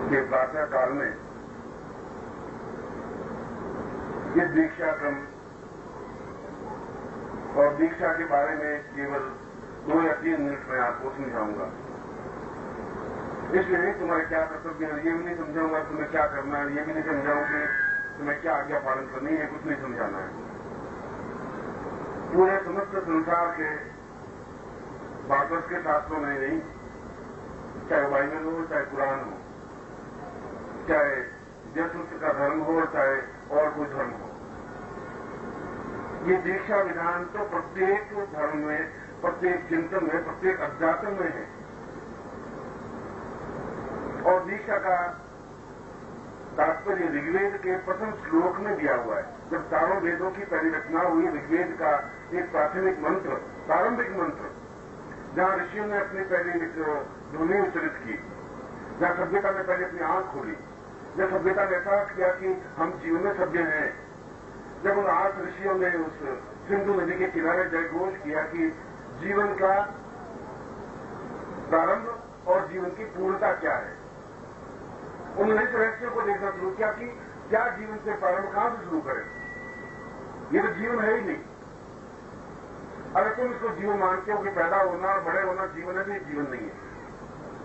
के प्रातःकाल में ये दीक्षा क्रम और दीक्षा के बारे में केवल 2 या 3 मिनट में आपको समझाऊंगा। इसलिए नहीं तुम्हारे क्या कर्तव्य है ये भी नहीं समझाऊंगा, तुम्हें क्या करना है ये भी नहीं समझाऊंगी, तुम्हें क्या आज्ञा पालन करनी है कुछ नहीं समझाना है। पूरे समस्त संसार के भागवत के शास्त्रों में नहीं, चाहे बाइबल हो चाहे कुरान हो, चाहे जयसूत्र का धर्म हो चाहे और कोई धर्म हो, ये दीक्षा विधान तो प्रत्येक धर्म में, प्रत्येक चिंतन में, प्रत्येक अध्यात्म में है। और दीक्षा का तात्पर्य ऋग्वेद के प्रथम श्लोक में दिया हुआ है। जब चारों वेदों की पहली रचना हुई, ऋग्वेद का एक प्राथमिक मंत्र, प्रारंभिक मंत्र, जहां ऋषियों ने अपनी पहली ध्वनि उच्चरित की, जहां सभ्यता ने पहले अपनी आंख खोली, जब सभ्यता ने ऐसा किया कि हम जीवन में सभ्य हैं, जब उन 8 ऋषियों ने उस सिंधु नदी के किनारे जयघोष किया कि जीवन का प्रारंभ और जीवन की पूर्णता क्या है, उन्होंने इस रहस्य को देखना शुरू किया कि क्या जीवन से प्रारंभ कहां से शुरू करें, ये तो जीवन है ही नहीं। अगर तुम इसको जीवन मानते हो कि पैदा होना और बड़े होना जीवन है तो ये जीवन नहीं है,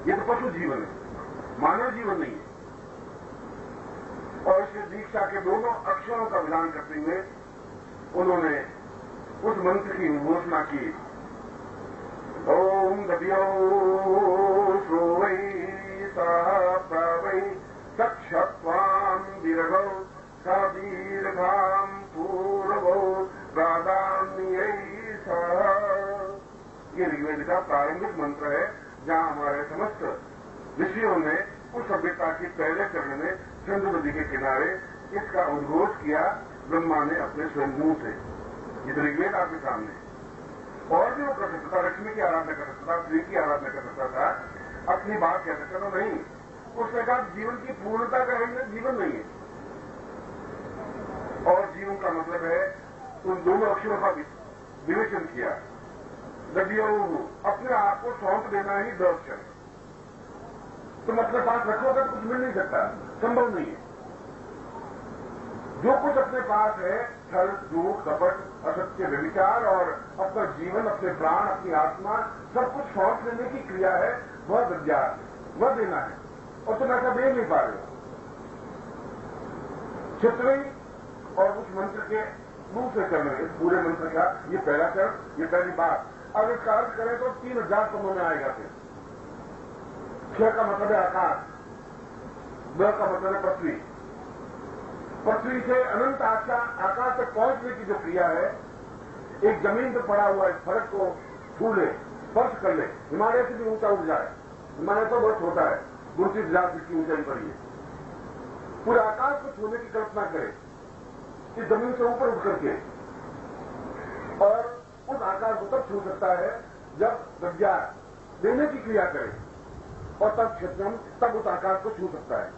ये तो पशु जीवन है, मानव जीवन नहीं है। और इस दीक्षा के दोनों अक्षरों का विधान करते हुए उन्होंने उस मंत्र की घोषणा की, ओम दव्यो श्रोवै सावै चक्षत्वाम दीर्घौ सा दीर्घाम पूर्वो प्रादान्यै सह। ये ऋग्वेद का प्रारंभिक मंत्र है, जहां हमारे समस्त ऋषियों ने उस सभ्यता के पहले चरण में सिंधु नदी के किनारे इसका उद्घोष किया, ब्रह्मा ने अपने स्वयं मुंह से। ये तो ऋग्वेद आपके सामने। और भी वो कर सकता था, लक्ष्मी की आराधना कर सकता था, श्री की आराधना कर सकता था, अपनी बात कह सकता था, नहीं। उसने कहा जीवन की पूर्णता का जीवन नहीं है। और जीवन का मतलब है उन दोनों अक्षरों का विवेचन किया, दव्यो, अपने आप को सौंप देना ही 2 अक्षर। तुम अपने पास रखोगे तो कुछ मिल नहीं सकता, संभव नहीं है। जो कुछ अपने पास है, छल, झूठ, कपट, असत्य, व्यभिचार और अपना जीवन, अपने प्राण, अपनी आत्मा, सब कुछ सौंप देने की क्रिया है, वह विद्यार्थ, वह देना है। और तुम ऐसा दे नहीं पा रहे हो। छितवी और उस मंत्र के मुंह से करने, इस पूरे मंत्र का ये पहला चरण, ये पहली बात। अब इसका अर्थ करें तो 3000 क्रमों में आएगा। फिर 6 का मतलब है आकाश, 2 का मतलब है पृथ्वी। पृथ्वी से अनंत आकाश तक पहुंचने की जो क्रिया है, एक जमीन पर पड़ा हुआ इस फर्क को छू ले, स्पर्श कर ले, हिमालय से भी ऊंचा उठ जाए। हिमालय तो बहुत छोटा है, 29,000 फीट की ऊंचाई पर है। पूरे आकाश को छूने की कल्पना करें कि जमीन से ऊपर उठ करके, और उस आकाश को तब छू सकता है जब प्रज्ञा देने की क्रिया करे, और तब क्षेत्रम, तब उस आकाश को छू सकता है।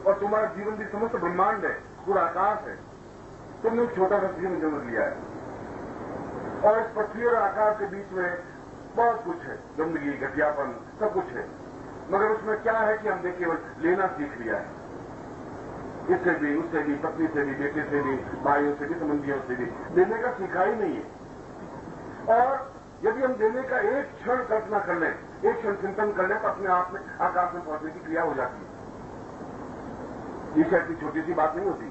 और तुम्हारा जीवन भी समस्त ब्रह्मांड है, पूरा आकाश है। तुमने एक छोटा सा जीवन जन्म लिया है, और इस पृथ्वी और आकाश के बीच में बहुत कुछ है, गंदगी, घटियापन, सब कुछ है। मगर उसमें क्या है कि हमने केवल लेना सीख लिया है, इससे भी, उससे भी, पत्नी से भी, बेटे से भी, भाइयों से भी, संबंधियों से भी। देने का सीखा ही नहीं है। और यदि हम देने का एक क्षण कल्पना कर लें, एक क्षण चिंतन कर लें, तो अपने आप में आकाश में पहुंचने की क्रिया हो जाती है। दीक्षा की छोटी सी बात नहीं होती।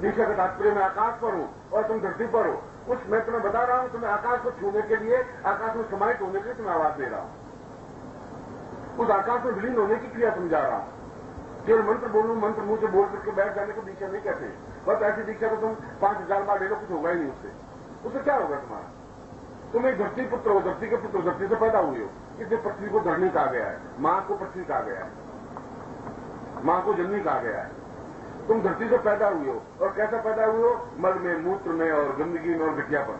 दीक्षा का तात्पर्य मैं आकाश पर हूं और तुम धरती पर हो। उस मैं तुम्हें बता रहा हूं, तुम्हें आकाश को छूने के लिए, आकाश में समाहित होने के लिए तुम्हें आवाज दे रहा हूं। उस आकाश में विलीन होने की क्रिया समझा रहा हूं। केवल मंत्र बोलूं, मंत्र मुंह से बोल करके बैठ जाने को दीक्षा नहीं कहते। बस ऐसी दीक्षा को तुम 5000 बार ले लो, कुछ होगा ही नहीं उससे। उससे क्या होगा तुम्हारा? तुम एक धरती पुत्र हो, धरती के पुत्र, धरती से पैदा हुए हो। इसलिए पृथ्वी को धरनी कहा गया है, मां को पृथ्वी कहा गया है, मां को जन्मी कहा गया है। तुम धरती से पैदा हुए हो, और कैसा पैदा हुए हो? मल में, मूत्र में और गंदगी में और घटियापन।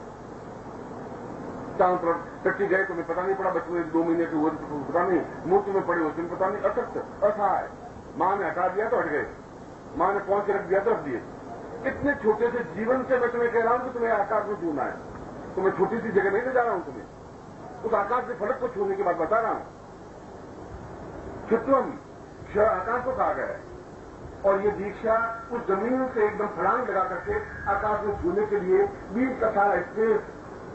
चारों तरफ टट्टी गए, तुम्हें पता नहीं पड़ा, बचपन में 2 महीने के हुए तो पता नहीं, मूत्र में पड़े हो तुम्हें पता नहीं, असक्त, असहाय। मां ने हटा दिया तो हट गए, मां ने पहुंच के रख दिया तो रख दिए। इतने छोटे से जीवन से मैं तुम्हें कह रहा हूं कि तुम्हें आकाश में छूना है। तुम्हें छोटी सी जगह नहीं ले जा रहा हूं, तुम्हें उस आकाश के फलक को छूने की बात बता रहा हूं। क्षित्रम, क्षय आकाश को कहा गया है। और ये दीक्षा उस जमीन से एकदम छलांग लगा करके आकाश में छूने के लिए बीच का सारा स्पेस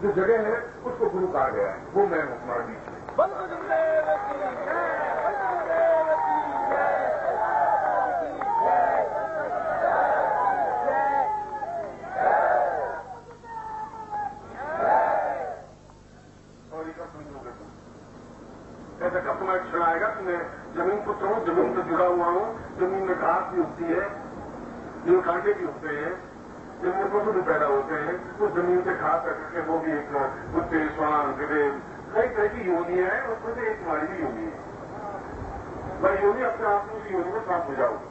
जो जगह है उसको गुरु कहा गया है। वो मैं हूं तुम्हारा बीच में। और ये कब समझोगे तुम? ऐसा कब तुम्हारा क्षण आएगा कि मैं जमीन पुत्र हूं, जमीन से जुड़ा हुआ हूं, जमीन में घास भी उगती है, जो कांटे भी उगते हैं, जमीन में पशु भी पैदा होते हैं, तो जमीन से घास करके वो भी एक कुत्ते, श्वान, गधे, कई तरह की योनियां हैं, उसमें से एक तुम्हारी भी योनि है। वह योनि अपने आप में उसी योनि में साफ हो जाओगे।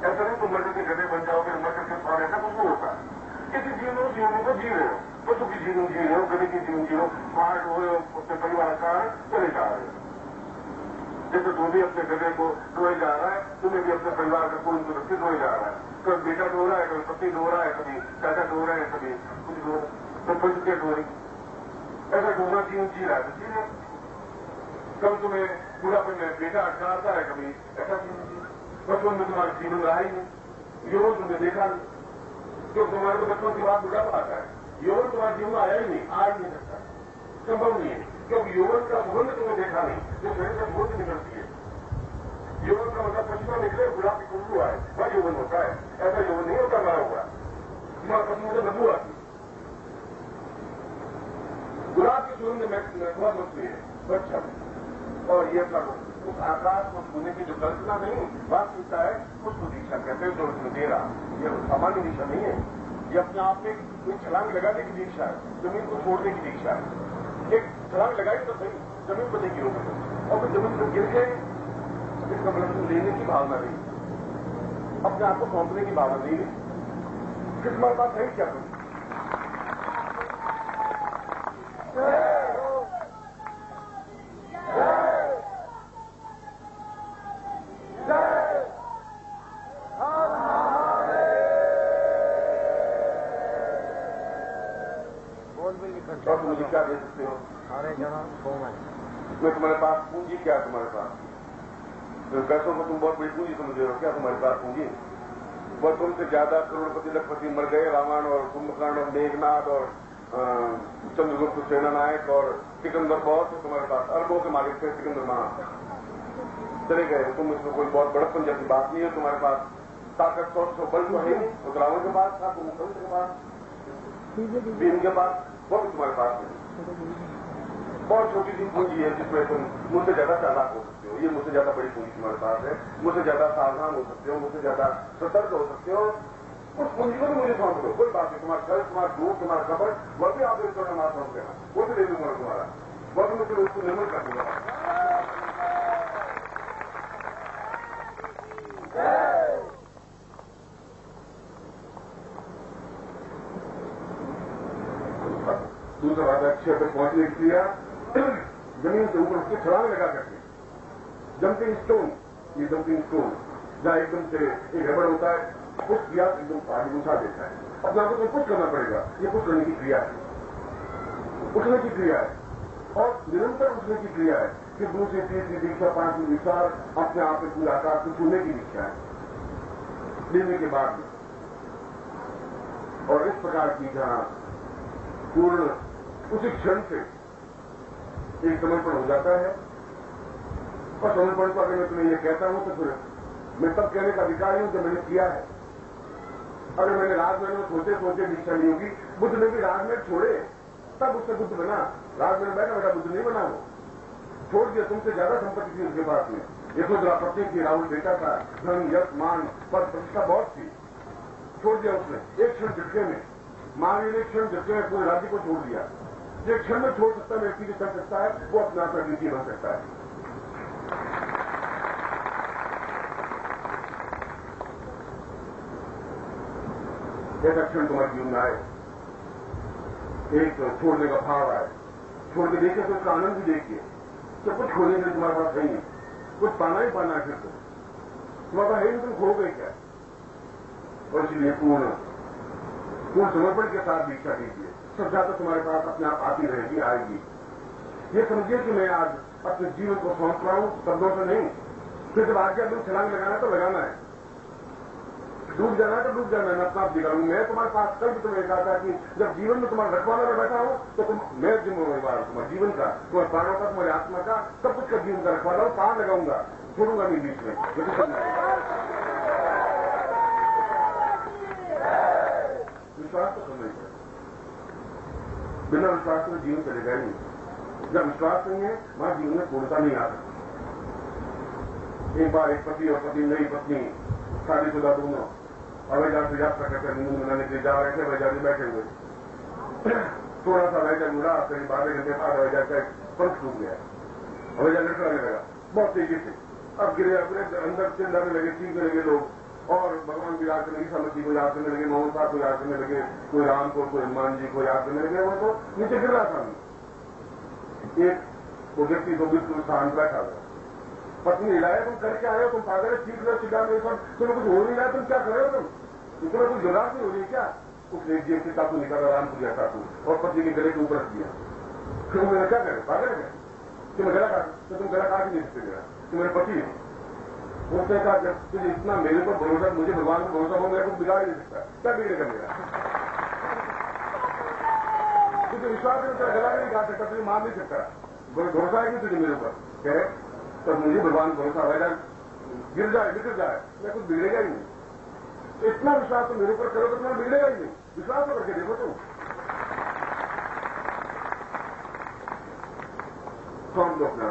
ऐसा नहीं तुम मर करके गधे बन जाओगे, मर करके स्वान, ऐसा कुछ नहीं होता। किसी जीवन में उस योनि को जी रहे हो, पशु की जीवन जी रहे हो, गधे की जीवन जी रहे हो, बाहर हो अपने परिवार का चले जा रहे हो। जैसे तू भी अपने गधे को ढोए जा रहा है, तुम्हें भी अपने परिवार का कोई उनको रखते ढोए जा रहा है। कभी बेटा ढो रहा है, कभी पत्नी ढो रहा है, कभी चाचा ढो रहे हैं, कभी कुछ ढो रहे, तो फिर ढो रही। ऐसा ढोना जीवन जी रहा है तो जी रहे। कभी तुम्हें बुढ़ापे में बेटा अटकारता है, कभी ऐसा जीवन जी। बचपन में तुम्हारा जीवन रहा ही नहीं, यौवन तुमने देखा नहीं, क्योंकि तुम्हारे तो बचपन की बात बुढ़ापा आता है। यौवन तुम्हारे जीवन में आया ही नहीं, आ ही नहीं सकता, संभव नहीं है, क्योंकि यौवन का सुगंध तुमने देखा नहीं, जो शरीर से सुगंध निकलती है। यौवन का मतलब पसीना निकले, गुलाब की खुशबू आए, वह यौवन होता है। ऐसा यौवन नहीं होता मरा हुआ, तुम्हारा पसीने से बदबू आती है। गुलाब की सुगंध में बहुत मछली है बच्चा में। और ये सब उस आकाश को छूने की जो कल्पना नहीं वास्तविकता है, उसको दीक्षा कहते हैं, जो उसमें दे रहा। ये सामान्य दीक्षा नहीं है, ये अपने आप में एक छलांग लगाने की दीक्षा है, जमीन को छोड़ने की दीक्षा है। एक छलांग लगाई तो सही, जमीन को नहीं गिरोगे तुम, और फिर जमीन को गिर के इसका मतलब लेने की भावना नहीं, अपने आप को सौंपने की भावना नहीं है। किस हमारे पास है क्या तुम? और तुम मुझे क्या दे सकते हो? मैं तुम्हारे पास पूंजी क्या है? तुम्हारे पास तो पैसों को तुम बहुत बड़ी पूंजी समझ रहे हो क्या? तुम्हारे पास पूंजी वह तुमसे ज्यादा करोड़पति लखपति मर गए, रावण और कुंभकर्ण और मेघनाथ और चंद्रगुप्त सेनानायक और सिकंदर बहुत थे तुम्हारे पास, अरबों के मालिक थे सिकंदर महान, चले गए। तुम इसमें कोई बहुत बड़प्पन जैसी बात नहीं है। तुम्हारे पास ताकत सौ बल तो है नहीं, तो रावण के पास था, कुंभकर्ण के पास, भीम के पास, वो भी तुम्हारे पास नहीं। बहुत छोटी सी पूंजी है जिसमें तुम मुझसे ज्यादा चालाक हो सकते हो। ये मुझसे ज्यादा बड़ी पूंजी तुम्हारे पास है, मुझसे ज्यादा सावधान हो सकते हो, मुझसे ज्यादा सतर्क हो सकते हो। उस पूंजी को तो मुझे सौंप दो, कोई बात नहीं। तुम्हारा घर, तुम्हारा दूध, तुम्हारा कपड़, वह भी आप एक तो मार सौंप देना, वो भी ले लूंगा तुम्हारा, वह भी मुझे उसको निर्मल कर दूंगा। दूसरा बात अक्षय तक पहुंचने के लिए जमीन से ऊपर उसके छलांग लगा करके, जंपिंग स्टोन, ये जंपिंग स्टोन जहां एकदम से एक रबड़ होता है, पुश किया एकदम आगे उठा देता है। अपने आपको तो पुश करना पड़ेगा, ये पुश करने की क्रिया है, उठने की क्रिया है और निरंतर उठने की क्रिया है। फिर दूसरी तीसरी दीक्षा, पांचवी दीक्षा, अपने आप में पूरे आकाश को छूने की दीक्षा है लेने के बाद में। और इस प्रकार की जहां पूर्ण उसी क्षण से एक समर्पण हो जाता है। और समर्पण को अगर मैं तुम्हें ये कहता हूं तो फिर मैं तब कहने का अधिकारी हूं जब मैंने किया है। अगर मैंने राजमहल में सोचे सोचे दीक्षा नहीं होगी। बुद्ध ने भी राजमहल छोड़े, तब उससे बुद्ध बना। राजमहल में बैठा बैठा बुद्ध नहीं बना, वो छोड़ दिया। तुमसे ज्यादा संपत्ति थी उसके पास में, यशोधरा पत्नी थी, राहुल बेटा था, धन यश मान पद प्रतिष्ठा बहुत थी, छोड़ दिया उसने एक क्षण झटके में। महावीर ने क्षण झटके में पूरे राज्य को छोड़ दिया। जो क्षण में छोड़ सकता है, व्यक्ति भी कर सकता है, वो अपने आप का नीति बन सकता है। ऐसा क्षण तुम्हारे जीवन में आए, एक छोड़ने का भाव आए, छोड़ के देखिए तो उसका आनंद भी देखिए। तो कुछ खोने से तुम्हारे पास है नहीं, कुछ पाना ही पाना है। फिर तो तुम्हारे पास है नहीं, तुम खो गए क्या? और इसलिए पूर्ण समर्पण के साथ दीक्षा दीजिए, सब ज्यादा तुम्हारे पास अपने आप आती रहेगी, आएगी। ये समझिए कि मैं आज अपने जीवन को सौंप रहा हूं, शब्दों से नहीं, फिर जब आगे तुम छलांग लगाना है तो लगाना है, डूब जाना है तो डूब जाना है, मैं अपना आप दिखाऊंगा। मैं तुम्हारे पास कल भी तुम्हें कहा था कि जब जीवन में तुम्हारा रखवाला में बैठा हूं तो मैं जिम्मेवार हूं तुम्हारे जीवन का, तुम्हारे प्राणों का, तुम्हारी आत्मा का, सब कुछ का जीवन का रखवाला हूं, पार लगाऊंगा, छोड़ूंगा नहीं बीच में। विश्वास तो करना ही पड़ेगा, बिना विश्वास में जीवन चलेगा ही नहीं। जब विश्वास नहीं है वहां जीवन में पूर्णता नहीं आ सकती। एक बार एक पति और पत्नी, नई पत्नी, शादीशुदा दोनों हवाई जहाज से यात्रा करते नींद मनाने के लिए जा रहे थे, हवाई जहाज में बैठे हुए थोड़ा सा हवाई जहाज उड़ा, करीब 12 घंटे बाद हवाई जहाज का पंख टूट गया, हवाई जहाज लटकाने लगा बहुत तेजी से। अब गिरे, अपने अंदर चिल्लाने लगे, चीखने लगे लोग, और भगवान की याद करने लगी, समझी को याद करने लगे, मोहन साहब को याद करने लगे, कोई राम को, कोई हनुमान जी को याद करने लगे। वो तो नीचे गिर रहा था। एक वो व्यक्ति तो बिल्कुल शांत बैठा हुआ, पत्नी हिलाया, तुम करके आए हो, तुम पागल, चीख रहे हो, चिल्ला रहे हो, तुम्हें कुछ हो नहीं रहा, तुम क्या कर रहे हो, तुम्हें कुछ जरूरत नहीं हो रही क्या? उसने जेब से चाकू निकाला, राम को दिया चाकू, और पत्नी के गले के ऊपर रख दिया। फिर मैंने क्या करे, पागल है क्या? तुम्हें गला काट, तो तुम गला काट ही नहीं सकते मेरा, तुम मेरे पति है। उसने कहा जब तुझे इतना मेरे पर भरोसा, मुझे भगवान को भरोसा हो, मेरा कुछ बिगाड़ नहीं सकता, क्या बिगड़ेगा मेरा? तुझे विश्वास है, तेरा गला नहीं काट सकता, तुझे मार नहीं सकता, भरोसा है कि तुझे मेरे ऊपर कहे तो मुझे भगवान भरोसा होगा, गिर जाए, बिगड़ जाए, मैं कुछ बिगड़ेगा ही नहीं। तो इतना विश्वास तो मेरे ऊपर करो तो तुम्हारा बिगड़ेगा ही नहीं। विश्वास तो करके देखो तुम, सौंप दो अपना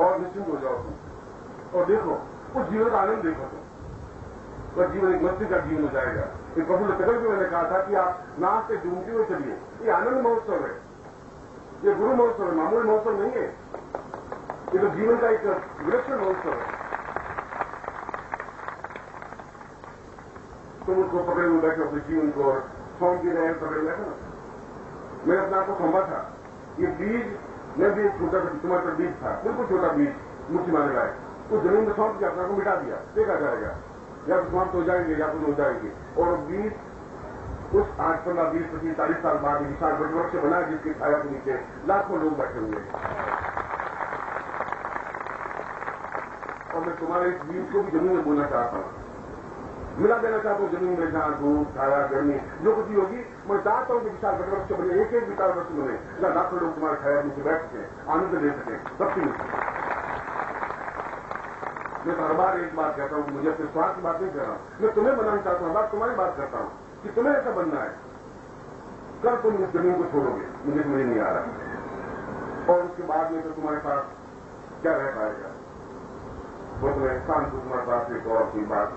और निश्चिंत हो जाओ तुम, और देखो उस जीवन का आनंद देखो तुम, और जीवन एक मस्ती का जीवन हो जाएगा। एक प्रभु कल भी मैंने कहा था कि आप नाक से झूमते हुए चलिए, ये आनंद महोत्सव है, ये गुरु महोत्सव है, मामूली महोत्सव नहीं है, ये तो जीवन का एक विलक्षण महोत्सव है। तुम उसको पकड़े हुए बैठे अपने जीवन को, और सौंप की रहे पकड़े बैठे ना। मैंने अपने आप को सौंपा था, ये बीज, मैं भी एक छोटा सा तुम्हारे पर बीज था, बिल्कुल छोटा बीज, मुट्ठी मारने लाए, उस जमीन में सौंप के अपना को मिटा दिया, देखा जाएगा, या तो समाप्त हो जाएंगे या तो हो जाएंगे। और बीज उस 8, 15, 20, 25, 40 साल बाद विशाल वृक्ष बना, जिसकी छाया के नीचे लाखों लोग बैठे हुए। और मैं तुम्हारे इस बीज को भी जमीन में बोलना चाहता हूं, मिला देना चाहता हूं जमीन में, जहां धूप, छाया, गर्मी जो कुछ भी होगी, मैं चाहता हूं कि विशाल वृक्ष बने, एक एक विशाल वृक्ष बने, जहां लाखों लोग तुम्हारे छाया नीचे बैठ सके, आनंद ले सके, शक्ति मिल सके। मैं हर बार एक बात कहता हूं कि मुझे अपने स्वार्थ की बात नहीं कर रहा हूं, मैं तुम्हें बनाना चाहता हूं, बात तुम्हारी बात करता हूं कि तुम्हें ऐसा बनना है। कल तुम इस जमीन को छोड़ोगे, मुझे समझ नहीं आ रहा, और उसके बाद में तो तुम्हारे पास क्या रह पाएगा? वो तुम्हें शांत, तुम्हारे पास एक और कोई बात